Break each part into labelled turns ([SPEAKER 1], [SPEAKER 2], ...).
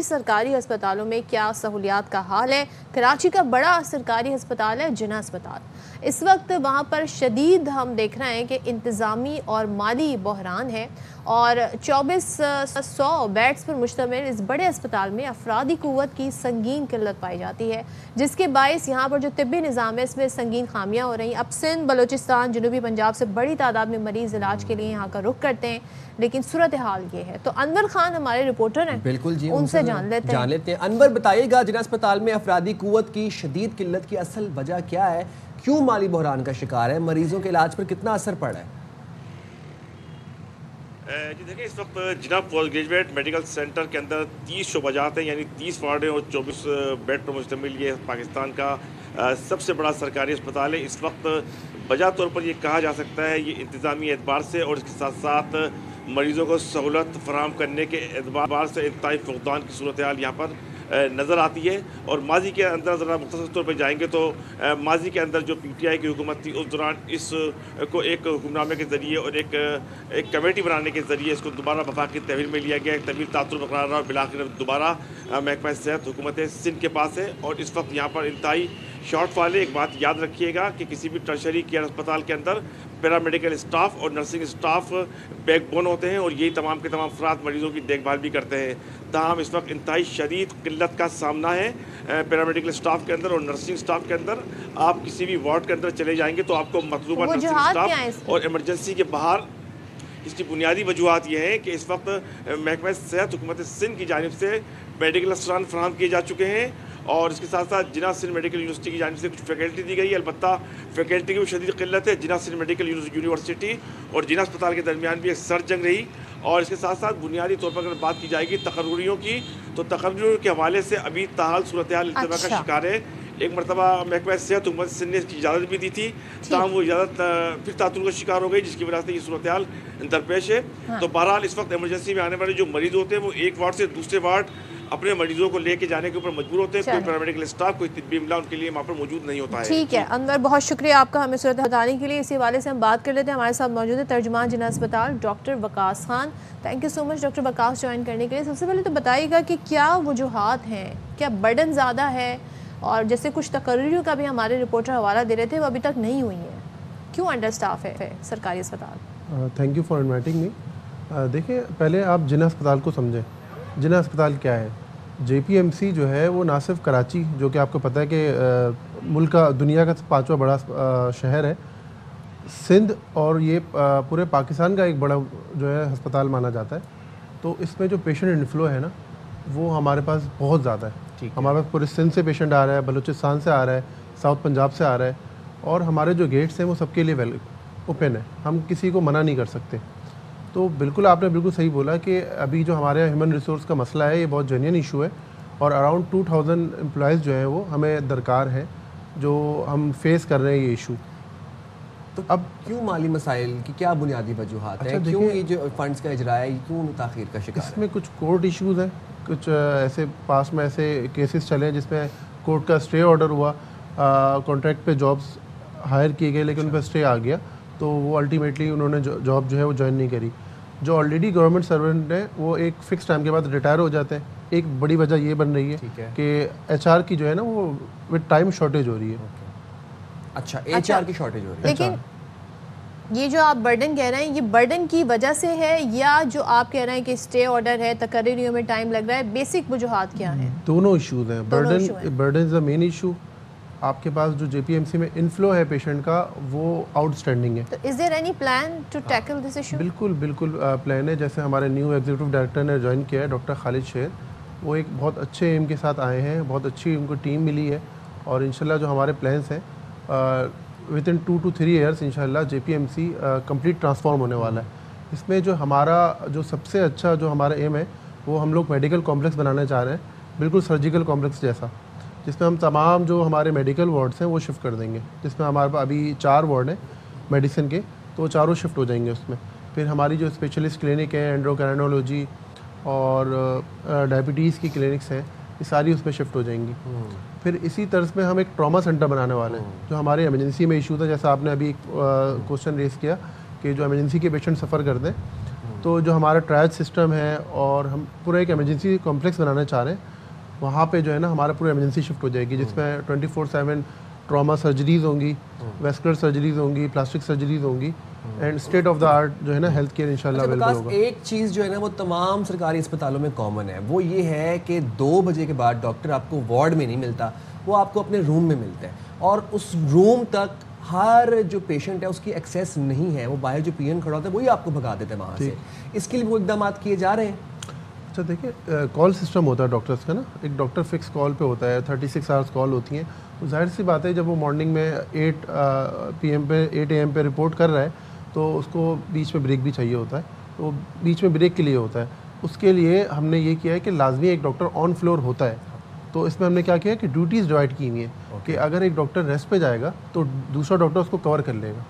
[SPEAKER 1] सरकारी अस्पतालों में क्या सहूलियात का हाल है। कराची का बड़ा सरकारी अस्पताल है जिन्ना अस्पताल। इस वक्त वहाँ पर शदीद हम देख रहे हैं कि इंतज़ामी और माली बहरान है और 2400 बेड्स पर मुश्तमिल इस बड़े अस्पताल में अफरादी क़ुव्वत की संगीन किल्लत पाई जाती है, जिसके बायस यहाँ पर जो तिब्बी निज़ाम है इसमें संगीन खामियाँ हो रही हैं। अब सिंध, बलूचिस्तान, जनूबी पंजाब से बड़ी तादाद में मरीज़ इलाज के लिए यहाँ का रुख करते हैं, लेकिन सूरत हाल ये है। तो अनवर खान हमारे रिपोर्टर हैं,
[SPEAKER 2] बिल्कुल जी,
[SPEAKER 1] उनसे जान लेते हैं।
[SPEAKER 2] अनवर, बताइएगा जिन्ना अस्पताल में अफरादी क़ुव्वत की शदीद किल्लत की असल वजह क्या है, क्यों माली बहरान का शिकार है, मरीजों के इलाज पर कितना असर पड़ा है?
[SPEAKER 3] जी देखिए, इस वक्त जिन्ना पोस्ट ग्रेजुएट मेडिकल सेंटर के अंदर 30 शोबाजात हैं, यानी 30 वार्डें और 24 बेड पर मुश्तमिल ये पाकिस्तान का सबसे बड़ा सरकारी अस्पताल है। इस वक्त बजा तौर पर यह कहा जा सकता है ये इंतज़ामी एतबार से और इसके साथ साथ मरीज़ों को सहूलत फराहम करने के एतबार से इंतहाई फुक़दान की सूरत हाल यहाँ पर नज़र आती है। और माजी के अंदर ज़रा मुख्तसर तौर पर जाएंगे तो माजी के अंदर जो PTI की हुकूमत थी उस दौरान इसको एक हुक्मनामे के ज़रिए और एक कमेटी बनाने के ज़रिए इसको दोबारा वफाकी तहवील में लिया गया। तहवील तातुर बरकरार रहा और बिलाखिर दोबारा महकमा सेहत हुकूमत सिंध के पास है और इस वक्त यहाँ पर इंतहाई शॉर्टफॉल है। एक बात याद रखिएगा कि किसी भी टर्शरी केयर अस्पताल के अंदर पैरामेडिकल स्टाफ और नर्सिंग स्टाफ बैकबोन होते हैं और यही तमाम के तमाम अफराद मरीज़ों की देखभाल भी करते हैं। ताहम इस वक्त इंतहाई शदीद किल्लत का सामना है पैरामेडिकल स्टाफ के अंदर और नर्सिंग स्टाफ के अंदर। आप किसी भी वार्ड के अंदर चले जाएंगे तो आपको मतलूबा नर्सिंग स्टाफ और इमरजेंसी के बाहर। इसकी बुनियादी वजूहत यह है कि इस वक्त महकमा सेहत हुकूमत सिंध की जानिब से मेडिकल अफसरान फराहम किए जा चुके हैं और इसके साथ साथ जिन्ना सिंध मेडिकल यूनिवर्सिटी की जानिब से कुछ फैकल्टी दी गई है। अलबत्ता फैकल्टी की भी शदीद किल्लत है। जिन्ना सिंध मेडिकल यूनिवर्सिटी और जिन्ना अस्पताल के दरमियान भी एक सर्द जंग रही और इसके साथ साथ बुनियादी तौर पर अगर बात की जाएगी तकर्रुरियों की तो तकर्रुरियों के हवाले से अभी ताहाल सूरत हाल इल्तिबा का शिकार है। एक मरतबा महकमा सेहत हुकूमत सिंध ने इसकी इजाज़त भी दी थी, ताहम वो इजाज़त फिर तातुल का शिकार हो गई, जिसकी वजह से ये सूरत हाल दरपेश है। तो बहरहाल इस वक्त इमरजेंसी में आने वाले जो मरीज़ होते हैं वो एक वार्ड से दूसरे वार्ड अपने मरीजों को लेके जाने के ऊपर मजबूर होते हैं। कोई पैरामेडिकल स्टाफ, कोई तिब्बी अमला उनके लिए वहाँ पर मौजूद नहीं होता है।
[SPEAKER 1] ठीक है अनवर, बहुत शुक्रिया आपका हमें सूरत बताने के लिए। इसी हवाले से हम बात कर लेते हैं। हमारे साथ मौजूद है तर्जुमान जिन्ना अस्पताल doctor Waqas Khan. Thank you so much doctor Waqas join करने के लिए। सबसे पहले तो बताइएगा कि क्या वजूहात हैं, क्या बर्डन ज़्यादा है और जैसे कुछ तकर्रियों का भी हमारे रिपोर्टर हवाला दे रहे थे वो अभी तक नहीं हुई है, क्यों अंडर स्टाफ है सरकारी अस्पताल?
[SPEAKER 4] Thank you for inviting me. देखिए, पहले आप जिन्ना अस्पताल को समझें। जिन्ना अस्पताल क्या है? JPMC जो है वो ना सिर्फ कराची, जो कि आपको पता है कि मुल्क का दुनिया का 5वां बड़ा शहर है, सिंध और ये पूरे पाकिस्तान का एक बड़ा जो है अस्पताल माना जाता है। तो इसमें जो पेशेंट इनफ्लो है ना वो हमारे पास बहुत ज़्यादा है। हमारे पास पूरे सिंध से पेशेंट आ रहा है, बलूचिस्तान से आ रहा है, साउथ पंजाब से आ रहा है और हमारे जो गेट्स हैं वो सबके लिए ओपन है, हम किसी को मना नहीं कर सकते। तो बिल्कुल आपने बिल्कुल सही बोला कि अभी जो हमारे ह्यूमन रिसोर्स का मसला है ये बहुत जेन्युइन इशू है और अराउंड 2000 एम्प्लॉयज़ जो हैं वो हमें दरकार हैं, जो हम फेस कर रहे हैं ये इशू।
[SPEAKER 2] तो अब क्यों माली मसाइल की क्या बुनियादी वजूहात हैं? क्यों ये जो फंड्स का इजरा है क्यों ताख़ीर का शिकार है?
[SPEAKER 4] इसमें कुछ कोर्ट इश्यूज़ हैं, कुछ ऐसे पास में ऐसे केसेस चले हैं जिसमें कोर्ट का स्टे ऑर्डर हुआ, कॉन्ट्रैक्ट पे जॉब्स हायर किए गए लेकिन उन पर स्टे आ गया, तो वो अल्टीमेटली उन्होंने जॉब जो है वो ज्वाइन नहीं करी। जो ऑलरेडी गवर्नमेंट सर्वेंट है वो एक फ़िक्स टाइम के बाद रिटायर हो जाते हैं। एक बड़ी वजह ये बन रही है कि HR की जो है ना वो विद टाइम शॉर्टेज हो रही है।
[SPEAKER 2] अच्छा, HR की शॉर्टेज हो रही है।
[SPEAKER 1] लेकिन ये जो आप बर्डन कह रहे हैं ये बर्डन की वजह से है या जो आप कह रहे हैं कि स्टे ऑर्डर है, तकर्रियों में टाइम लग रहा है, बेसिक वजूहात क्या हैं?
[SPEAKER 4] दोनों इश्यूज हैं। Burden is the main issue. आपके पास जो JPMC में इनफ्लो है पेशेंट का वो आउटस्टैंडिंग है।
[SPEAKER 1] तो is there any plan to tackle this issue?
[SPEAKER 4] बिल्कुल प्लान है। जैसे हमारे न्यू एग्जीक्यूटिव डायरेक्टर ने ज्वाइन किया है, डॉक्टर खालिद शेर, वो एक बहुत अच्छे एम के साथ आए हैं, बहुत अच्छी उनको टीम मिली है और इंशाल्लाह जो हमारे प्लान्स हैं विद इन 2 to 3 ईयर्स इंशाल्लाह JPMC कंप्लीट ट्रांसफॉर्म होने वाला है। इसमें जो हमारा जो सबसे अच्छा जो हमारा एम है वो हम लोग मेडिकल कॉम्प्लेक्स बनाना चाह रहे हैं, बिल्कुल सर्जिकल कॉम्प्लेक्स जैसा, जिसमें हम तमाम जो हमारे मेडिकल वार्ड्स हैं वो शिफ्ट कर देंगे। जिसमें हमारे पास अभी 4 वार्ड हैं मेडिसिन के, तो वो चारों शिफ्ट हो जाएंगे उसमें। फिर हमारी जो स्पेशलिस्ट क्लिनिक है, एंड्रोक्राइनोलॉजी और डायबिटीज़ की क्लिनिक्स हैं, ये सारी उसमें शिफ्ट हो जाएंगी। फिर इसी तर्ज में हम एक ट्रॉमा सेंटर बनाने वाले हैं। जो हमारे इमरजेंसी में इशू था, जैसा आपने अभी क्वेश्चन रेस किया कि जो इमरजेंसी के पेशेंट सफ़र करते हैं, तो जो हमारा ट्रायल सिस्टम है और हम पूरा एक इमरजेंसी कॉम्प्लेक्स बनाना चाह रहे हैं, वहाँ पे जो है ना हमारा पूरा इमरजेंसी शिफ्ट हो जाएगी, जिसमें 24/7 ट्रॉमा सर्जरीज होंगी, वेस्कुलर सर्जरीज होंगी, प्लास्टिक सर्जरीज होंगी and state of the art जो है ना हेल्थ केयर इंशाल्लाह अवेलेबल होगा।
[SPEAKER 2] एक चीज़ जो है ना वो तमाम सरकारी अस्पतालों में कॉमन है, वो ये है कि 2 बजे के बाद डॉक्टर आपको वार्ड में नहीं मिलता, वो आपको अपने रूम में मिलते हैं और उस रूम तक हर जो पेशेंट है उसकी एक्सेस नहीं है, वो बाहर जो पीएन खड़ा होता है वही आपको भगा देते हैं वहाँ से। इसके लिए वो इकदाम किए जा रहे हैं।
[SPEAKER 4] अच्छा देखिए, कॉल सिस्टम होता है डॉक्टर्स का ना, एक डॉक्टर फिक्स कॉल पे होता है, 36 आवर्स कॉल होती हैं, तो जाहिर सी बात है जब वो मॉर्निंग में 8 AM पे रिपोर्ट कर रहा है तो उसको बीच में ब्रेक भी चाहिए होता है, तो बीच में ब्रेक के लिए होता है। उसके लिए हमने ये किया है कि लाजमी एक डॉक्टर ऑन फ्लोर होता है, तो इसमें हमने क्या किया है कि ड्यूटीज़ डिवाइड की हुई हैं कि अगर एक डॉक्टर रेस्ट पे जाएगा तो दूसरा डॉक्टर उसको कवर कर लेगा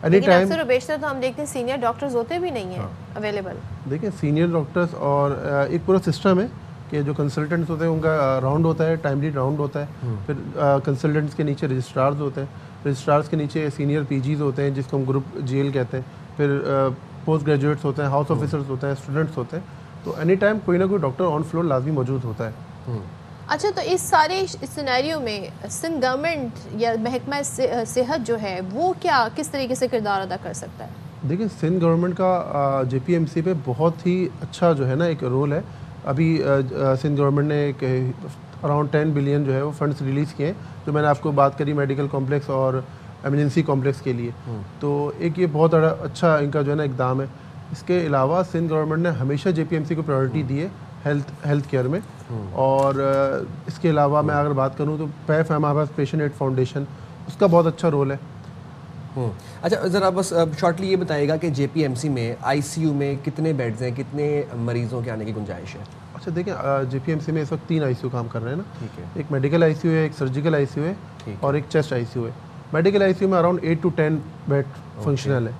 [SPEAKER 4] एनी टाइम।
[SPEAKER 1] अक्सर बेशतर तो हम देखते हैं सीनियर डॉक्टर्स होते भी नहीं हैं अवेलेबल।
[SPEAKER 4] देखिए सीनियर डॉक्टर्स और एक पूरा सिस्टम है कि जो कंसल्टेंट्स होते हैं उनका राउंड होता है, टाइमली राउंड होता है, फिर कंसल्टेंट्स के नीचे रजिस्ट्रार्स होते हैं, रजिस्ट्रार्स के नीचे सीनियर पीजीज होते हैं जिसको हम ग्रुप GL कहते हैं, फिर पोस्ट ग्रेजुएट्स होते हैं, हाउस ऑफिसर्स होते हैं, स्टूडेंट्स होते हैं, तो एनी टाइम कोई ना कोई डॉक्टर ऑन फ्लोर लाजमी मौजूद होता है।
[SPEAKER 1] अच्छा, तो इस सारे सिनेरियो में सिंध गवर्नमेंट या महकमा सेहत जो है वो क्या किस तरीके से किरदार अदा कर सकता है?
[SPEAKER 4] देखिए सिंध गवर्नमेंट का JPMC पे बहुत ही अच्छा जो है ना एक रोल है। अभी सिंध गवर्नमेंट ने एक अराउंड 10 बिलियन जो है वो फंड्स रिलीज़ किए हैं, जो मैंने आपको बात करी मेडिकल कॉम्प्लेक्स और एमरजेंसी कॉम्प्लेक्स के लिए, तो एक ये बहुत अच्छा इनका जो है ना इकदाम है। इसके अलावा सिंध गवर्नमेंट ने हमेशा JPMC को प्रायोरिटी दी है हेल्थ केयर में, और इसके अलावा मैं अगर बात करूँ तो पैफ है हमारे पास, पेशेंट एड फाउंडेशन, उसका बहुत अच्छा रोल है।
[SPEAKER 2] अच्छा ज़रा बस शॉर्टली ये बताइएगा कि JPMC में ICU में कितने बेड्स हैं, कितने मरीजों के आने की गुंजाइश है?
[SPEAKER 4] अच्छा देखिए, JPMC में इस वक्त 3 ICU काम कर रहे हैं ना।
[SPEAKER 2] ठीक है।
[SPEAKER 4] एक मेडिकल ICU है, एक सर्जिकल ICU है और एक चेस्ट ICU है। मेडिकल ICU में अराउंड 8 to 10 बेड फंक्शनल है,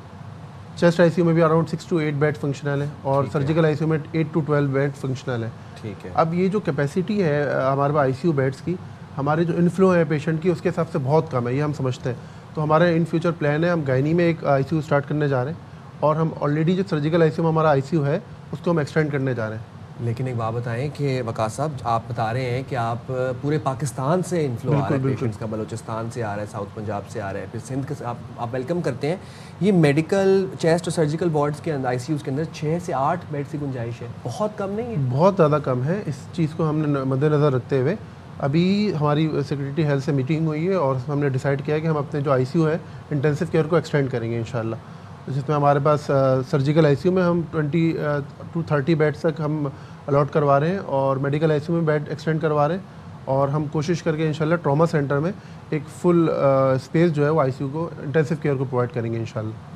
[SPEAKER 4] चेस्ट ICU में भी अराउंड 6 to 8 बेड फंक्शनल है और सर्जिकल ICU में 8 to 12 बेड फंक्शनल है।
[SPEAKER 2] ठीक है।
[SPEAKER 4] अब ये जो कैपेसिटी है हमारे पास ICU बेड्स की, हमारे जो इनफ्लो है पेशेंट की उसके हिसाब से बहुत कम है, ये हम समझते हैं। तो हमारा इन फ्यूचर प्लान है, हम गायनी में एक ICU स्टार्ट करने जा रहे हैं और हम ऑलरेडी जो सर्जिकल ICU में हमारा ICU है उसको हम एक्सटेंड करने जा रहे हैं।
[SPEAKER 2] लेकिन एक बात बताएं कि वकास साहब, आप बता रहे हैं कि आप पूरे पाकिस्तान से इन्फ्लो आ रहे हैं पेशेंट्स का, बलूचिस्तान से आ रहा है, साउथ पंजाब से आ रहा है, फिर सिंध के आप वेलकम करते हैं। ये मेडिकल चेस्ट और सर्जिकल वार्ड्स के अंदर ICUs के अंदर 6 से 8 बेड की गुंजाइश है, बहुत कम नहीं है?
[SPEAKER 4] बहुत ज़्यादा कम है। इस चीज़ को हमने मद्देनज़र रखते हुए अभी हमारी सेक्रेटरी हेल्थ से मीटिंग हुई है और हमने डिसाइड किया है कि हम अपने जो ICU है इंटेंसिव केयर को एक्सटेंड करेंगे इंशाल्लाह, जिसमें हमारे पास सर्जिकल ICU में हम 20 to 30 बेड्स तक हम अलॉट करवा रहे हैं और मेडिकल ICU में बेड एक्सटेंड करवा रहे हैं, और हम कोशिश करके इंशाल्लाह ट्रॉमा सेंटर में एक फुल स्पेस जो है वो ICU को इंटेंसिव केयर को प्रोवाइड करेंगे इंशाल्लाह।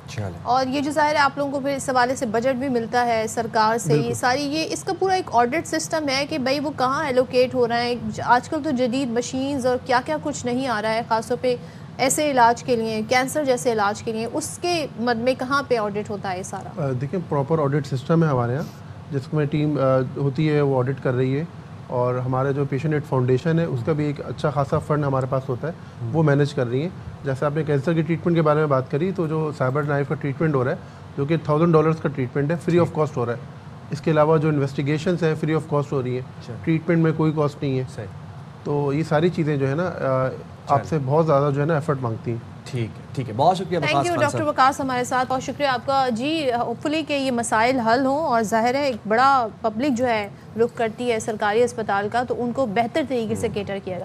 [SPEAKER 1] और ये जो ज़ाहिर है आप लोगों को फिर इस हवाले से बजट भी मिलता है सरकार से, ये सारी ये इसका पूरा एक ऑडिट सिस्टम है कि भाई वो कहाँ एलोकेट हो रहा है। आजकल तो जदीद मशीन्स और क्या क्या कुछ नहीं आ रहा है, ख़ासतौर पे ऐसे इलाज के लिए, कैंसर जैसे इलाज के लिए, उसके मद में कहाँ पे ऑडिट होता है सारा?
[SPEAKER 4] देखिए प्रॉपर ऑडिट सिस्टम है हमारे यहाँ, जिसमें टीम होती है वो ऑडिट कर रही है, और हमारे जो पेशेंट एड फाउंडेशन है उसका भी एक अच्छा खासा फंड हमारे पास होता है, वो मैनेज कर रही है। जैसे आपने कैंसर के ट्रीटमेंट के बारे में बात करी, तो जो साइबर नाइफ का ट्रीटमेंट हो रहा है जो कि $1000 का ट्रीटमेंट है, फ्री ऑफ कॉस्ट हो रहा है। इसके अलावा जो इन्वेस्टिगेशंस हैं फ्री ऑफ कॉस्ट हो रही है, ट्रीटमेंट में कोई कॉस्ट नहीं है। तो ये सारी चीज़ें जो है ना आपसे बहुत ज़्यादा जो है ना एफर्ट मांगती हैं।
[SPEAKER 2] ठीक है, बहुत शुक्रिया।
[SPEAKER 1] थैंक यू डॉक्टर वकास हमारे साथ, बहुत शुक्रिया आपका जी। होपफुली कि ये मसाइल हल हों, और ज़ाहिर है एक बड़ा पब्लिक जो है रुख करती है सरकारी अस्पताल का, तो उनको बेहतर तरीके से केटर किया जाए।